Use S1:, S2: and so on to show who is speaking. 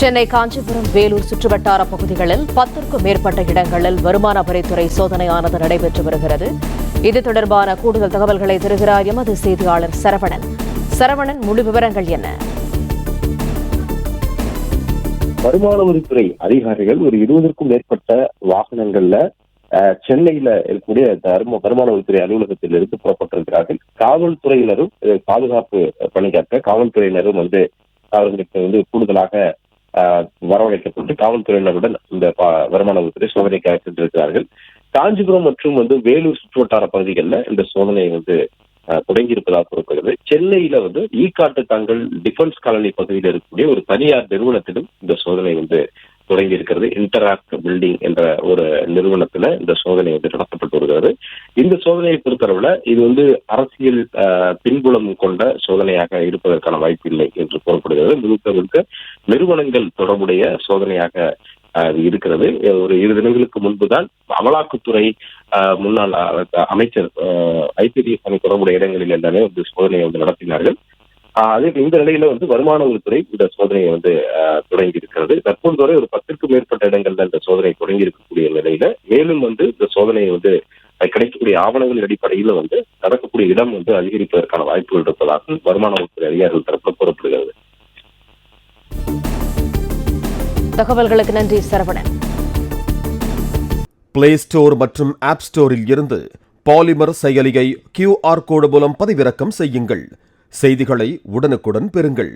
S1: சென்னை, காஞ்சிபுரம், வேலூர் சுற்றுவட்டார பகுதிகளில் 10க்கும் மேற்பட்ட இடங்களில் வருமான வரித்துறை சோதனையானது நடைபெற்று வருகிறது. இது தொடர்பான கூடுதல் தகவல்களை தருகிறார் எமது செய்தியாளர் சரவணன். சரவணன், முழு விவரங்கள் என்ன?
S2: வருமான வரித்துறை அதிகாரிகள் ஒரு 20க்கும் மேற்பட்ட வாகனங்கள்ல சென்னையில இருக்கக்கூடிய வருமான வரித்துறை அலுவலகத்தில் இருந்து புறப்பட்டிருக்கிறார்கள். காவல்துறையினரும் பாதுகாப்பு பணியாற்ற காவல்துறையினரும் அவர்களுக்கு கூடுதலாக வரவழைக்கப்பட்டு காவல்துறையினருடன் இந்த வருமான வரித்துறை சோதனைக்காக சென்றிருக்கிறார்கள். காஞ்சிபுரம் மற்றும் வேலூர் சுற்றுவட்டார பகுதிகளில் இந்த சோதனையை தொடங்கி இருப்பதாக கூறப்படுகிறது. சென்னையில ஈக்காட்டு தாங்கல் டிஃபென்ஸ் காலனி பகுதியில் இருக்கக்கூடிய ஒரு தனியார் நிறுவனத்திலும் இந்த சோதனை தொடங்கி இருக்கிறது. இன்டராக்ட் பில்டிங் என்ற ஒரு நிறுவனத்துல இந்த சோதனை நடத்தப்பட்டு வருகிறது. இந்த சோதனையை பொறுத்தளவுல இது அரசியல் பின்புலம் கொண்ட சோதனையாக இருப்பதற்கான வாய்ப்பு இல்லை என்று கூறப்படுகிறது. முழுக்க நிறுவனங்கள் தொடர்புடைய சோதனையாக இருக்கிறது. ஒரு 2 தினங்களுக்கு முன்புதான் அமலாக்கத்துறை முன்னாள் அமைச்சர் ஐபிஎஸ் தொடர்புடைய இடங்களில் எல்லாமே சோதனையை நடத்தினார்கள். அதே இந்த நிலையில வருமான வரித்துறை இந்த சோதனையை தொடங்கி இருக்கிறது. தற்போது வரை ஒரு 10க்கும் மேற்பட்ட இடங்கள்ல இந்த சோதனை தொடங்கி இருக்கக்கூடிய நிலையில மேலும் இந்த சோதனையை கிடைக்கக்கூடிய ஆவணங்களின் அடிப்படையில் நடக்கக்கூடிய இடம் அதிகரிப்பதற்கான வாய்ப்புகள் இருப்பதாக வருமான வரித்துறை அதிகாரிகள் தரப்பில் கூறப்படுகிறது.
S1: தகவல்களுக்கு நன்றி சரவணன்.
S3: பிளே ஸ்டோர் மற்றும் ஆப் ஸ்டோரில் இருந்து பாலிமர் செயலியை QR கோடு மூலம் பதிவிறக்கம் செய்யுங்கள். செய்திகளை உடனுக்குடன் பெறுங்கள்.